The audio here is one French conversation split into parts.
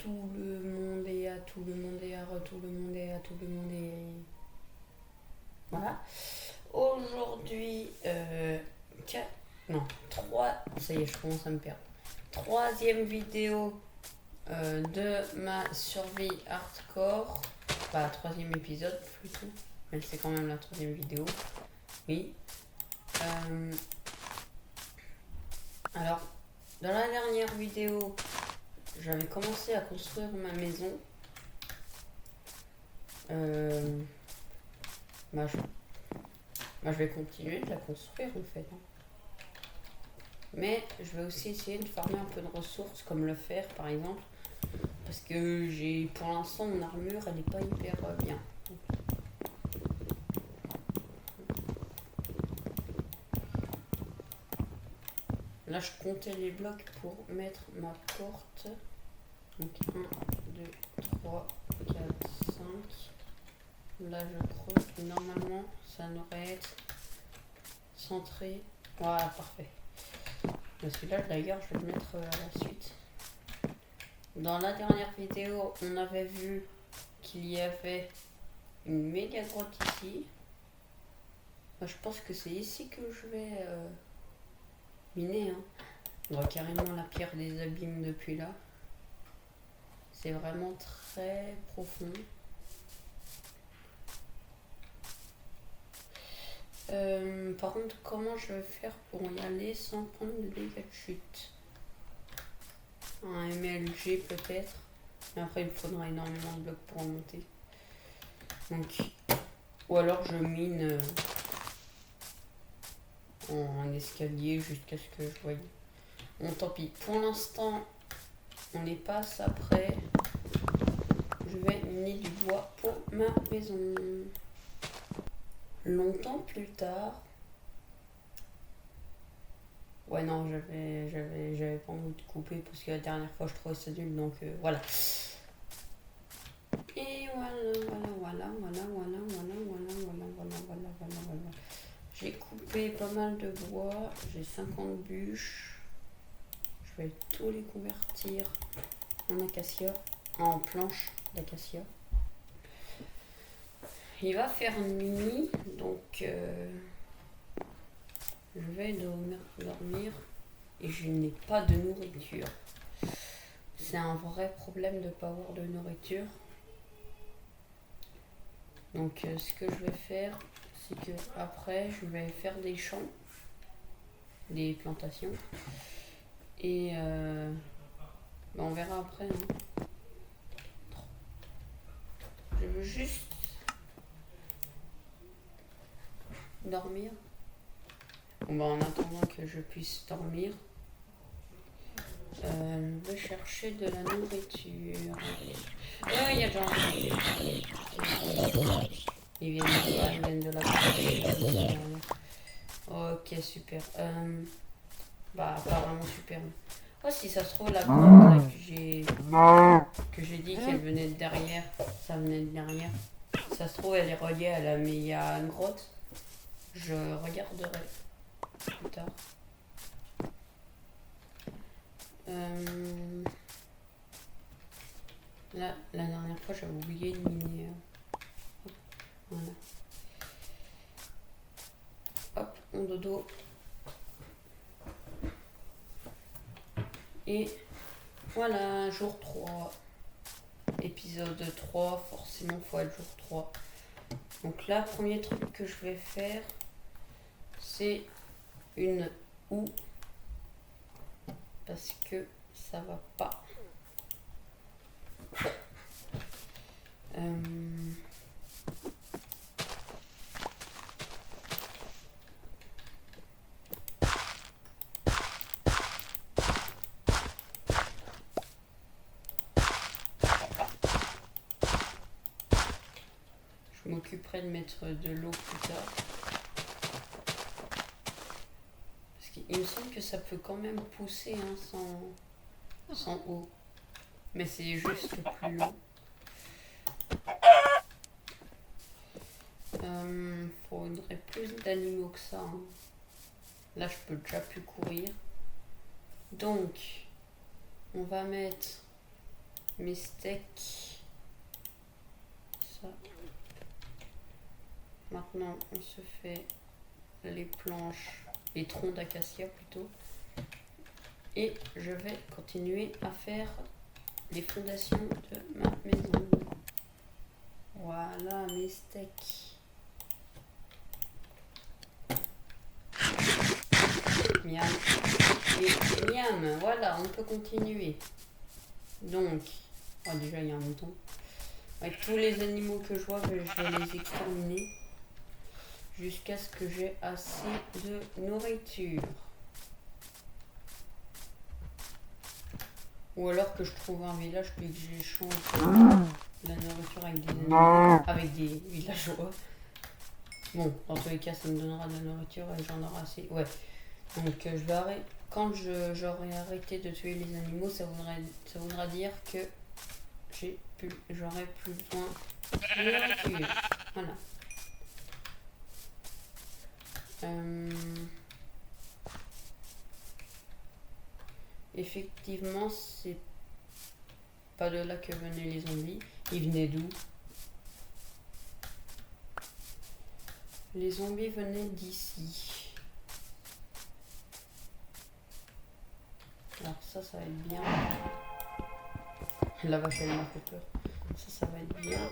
tout le monde et à tout le monde et à tout le monde et à tout le monde et... Voilà. Aujourd'hui, 3... Ça y est, je commence à me perdre. Troisième vidéo de ma survie hardcore. Enfin, troisième épisode plutôt. Mais c'est quand même la troisième vidéo. Oui. Alors, dans la dernière vidéo, j'avais commencé à construire ma maison. Je vais continuer de la construire en fait. Mais je vais aussi essayer de farmer un peu de ressources comme le fer par exemple. Parce que pour l'instant mon armure elle n'est pas hyper bien. Là je comptais les blocs pour mettre ma porte. Donc 1, 2, 3, 4, 5. Là je creuse et normalement ça devrait être centré. Voilà, parfait. Celui-là d'ailleurs je vais le mettre à la suite. Dans la dernière vidéo on avait vu qu'il y avait une méga grotte ici. Moi, je pense que c'est ici que je vais miner. On voit carrément la pierre des abîmes depuis là. C'est vraiment très profond. Par contre, comment je vais faire pour y aller sans prendre de dégâts de chute? Un MLG peut-être. Mais après, il me faudra énormément de blocs pour en monter. Donc, ou alors je mine en escalier jusqu'à ce que je voie. Bon, tant pis. Pour l'instant, on les passe après. Je vais miner du bois pour ma maison. Longtemps plus tard. Ouais, non, j'avais pas envie de couper parce que la dernière fois je trouvais ça nul, donc voilà. Et voilà. J'ai coupé pas mal de bois, j'ai 50 bûches. Je vais tous les convertir en acacia, en planches d'acacia. Il va faire nuit, donc je vais dormir et je n'ai pas de nourriture. C'est un vrai problème de ne pas avoir de nourriture. Donc ce que je vais faire, c'est que après je vais faire des champs, des plantations. Et on verra après. Je veux juste dormir. En attendant que je puisse dormir, je vais chercher de la nourriture. Il y a genre. Ils viennent de la. Ok, super. Pas vraiment super. Oh, si ça se trouve, la grotte que j'ai dit qu'elle venait de derrière, ça venait de derrière. Si ça se trouve, elle est reliée à la méga grotte. Je regarderai plus tard. Là, la dernière fois, j'avais oublié de miner. Voilà. Hop, on dodo. Et voilà, jour 3. Épisode 3, forcément, faut être jour 3. Donc là, premier truc que je vais faire, c'est une houe. Parce que ça va pas. Je m'occuperai de mettre de l'eau plus tard. Parce qu'il me semble que ça peut quand même pousser sans eau. Mais c'est juste plus long. Faudrait plus d'animaux que ça. Là, je peux déjà plus courir. Donc, on va mettre mes steaks. Ça. Maintenant, on se fait les planches, les troncs d'acacia plutôt. Et je vais continuer à faire les fondations de ma maison. Voilà mes steaks. Miam. Et miam, voilà, on peut continuer. Donc, déjà il y a un mouton. Avec tous les animaux que je vois, je vais les exterminer. Jusqu'à ce que j'ai assez de nourriture. Ou alors que je trouve un village puis que j'échange la nourriture avec des animaux, avec des villageois. Bon, dans tous les cas, ça me donnera de la nourriture et j'en aurai assez. Ouais. Donc je vais arrêter. Quand j'aurai arrêté de tuer les animaux, ça voudra dire que j'aurai plus besoin de nourriture. Voilà. Effectivement, c'est pas de là que venaient les zombies. Ils venaient d'où? Les zombies venaient d'ici. Alors ça va être bien. La vache, elle m'a fait peur. Ça va être bien.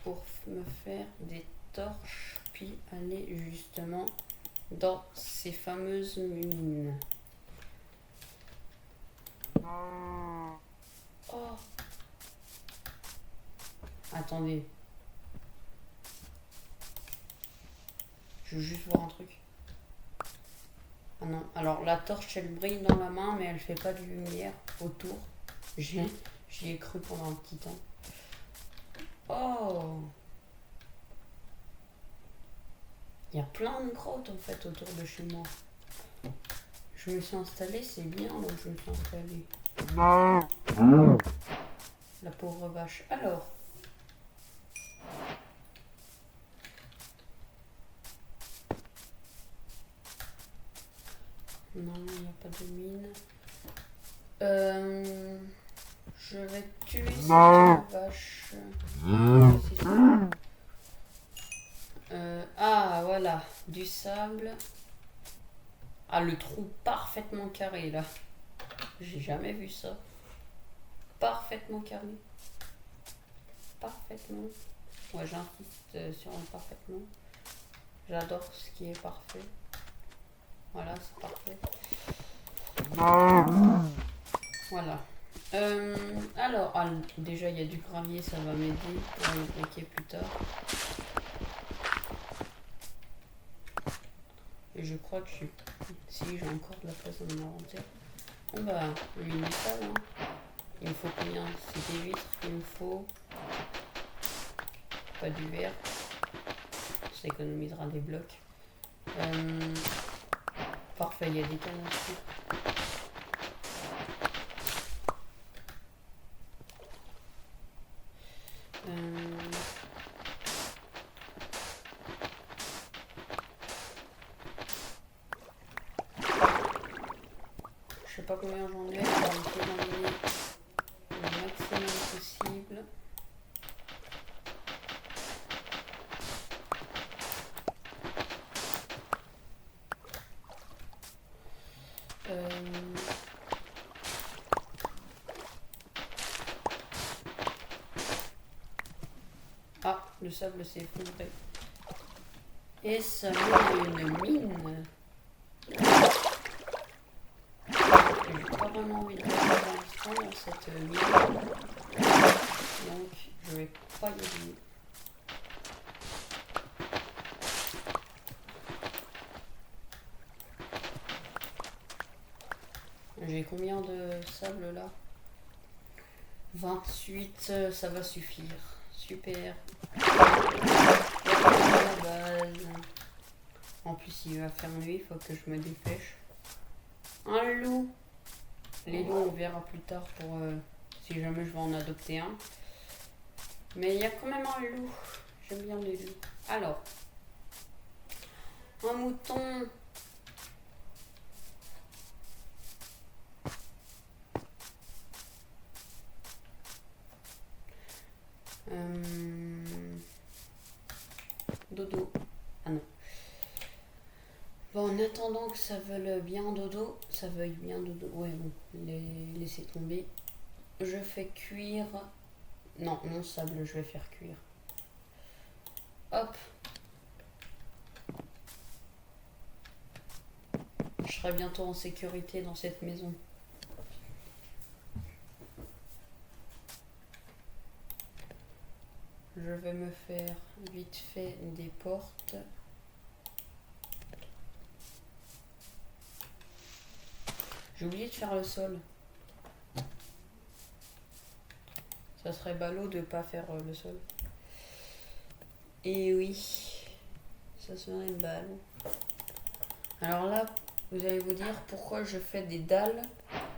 Pour me faire des torches, puis aller justement dans ces fameuses mines. Oh! Attendez. Je veux juste voir un truc. Ah non, alors la torche elle brille dans la main mais elle fait pas de lumière autour. J'y ai cru pendant un petit temps. Oh! Il y a plein de grottes en fait autour de chez moi. Je me suis installée, c'est bien donc je me suis installée. La pauvre vache. Alors. Non, il n'y a pas de mine. Je vais tuer cette vache. Ah, voilà. Du sable. Ah, le trou parfaitement carré, là. J'ai jamais vu ça. Parfaitement carré. Parfaitement. Ouais, j'insiste sur le parfaitement. J'adore ce qui est parfait. Voilà, c'est parfait. Voilà. Alors, déjà il y a du gravier, ça va m'aider pour le briquer plus tard. Et je crois que si j'ai encore de la place dans mon inventaire. Bon bah, le métal, hein. Il me faut combien? C'est des vitres qu'il me faut. Pas du verre. Ça économisera des blocs. Parfait, il y a des cannes aussi. Je sais pas combien j'en ai, je vais essayer d'en donner le maximum possible. Ah, le sable s'est effondré. Et ça met une mine. J'ai pas vraiment envie de rester pour l'instant dans cette mine. Donc je vais pas y aller. J'ai combien de sable là? 28, ça va suffire. Super. La base. En plus, il va faire nuit, il faut que je me dépêche. Un loup. Les loups, on verra plus tard pour si jamais je vais en adopter un. Mais il y a quand même un loup. J'aime bien les loups. Alors. Un mouton. attendant que ça veuille bien dodo, ouais bon, laissez tomber. Je fais cuire, non, mon sable, je vais faire cuire. Hop. Je serai bientôt en sécurité dans cette maison. Je vais me faire vite fait des portes. J'ai oublié de faire le sol. Ça serait ballot de pas faire le sol. Et oui, ça serait ballot. Alors là, vous allez vous dire pourquoi je fais des dalles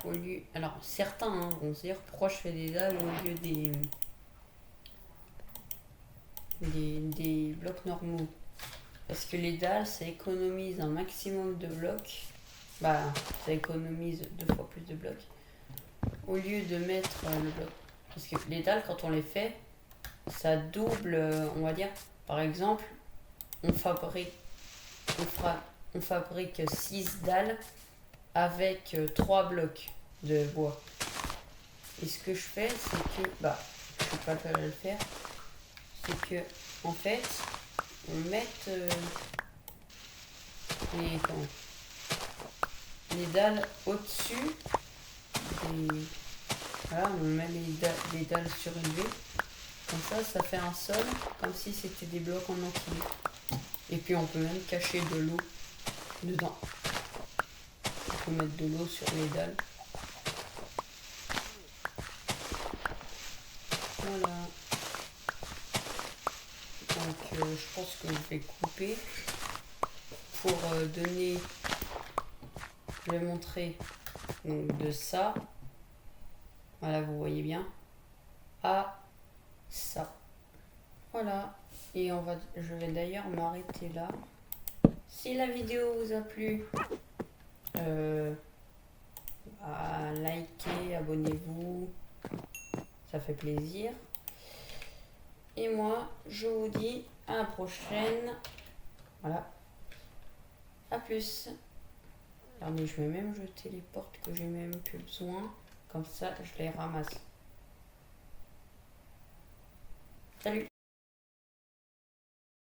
au lieu... Alors certains vont se dire pourquoi je fais des dalles au lieu des blocs normaux. Parce que les dalles, ça économise un maximum de blocs. Bah, ça économise 2 fois plus de blocs. Au lieu de mettre le bloc. Parce que les dalles, quand on les fait, ça double, on va dire. Par exemple, on fabrique 6 dalles avec 3 blocs de bois. Et ce que je fais, c'est que, bah, je ne suis pas capable de le faire, c'est que, en fait, on met les dalles au-dessus. Voilà, on met les dalles surélevées. Comme ça fait un sol, comme si c'était des blocs en entier. Et puis on peut même cacher de l'eau dedans. On peut mettre de l'eau sur les dalles. Voilà. Donc je pense que je vais couper pour donner... Je vais montrer donc, de ça. Voilà, vous voyez bien. À ça. Voilà. Et je vais d'ailleurs m'arrêter là. Si la vidéo vous a plu, likez, abonnez-vous. Ça fait plaisir. Et moi, je vous dis à la prochaine. Voilà. À plus. Regardez, je vais même jeter les portes que j'ai même plus besoin. Comme ça, je les ramasse. Salut!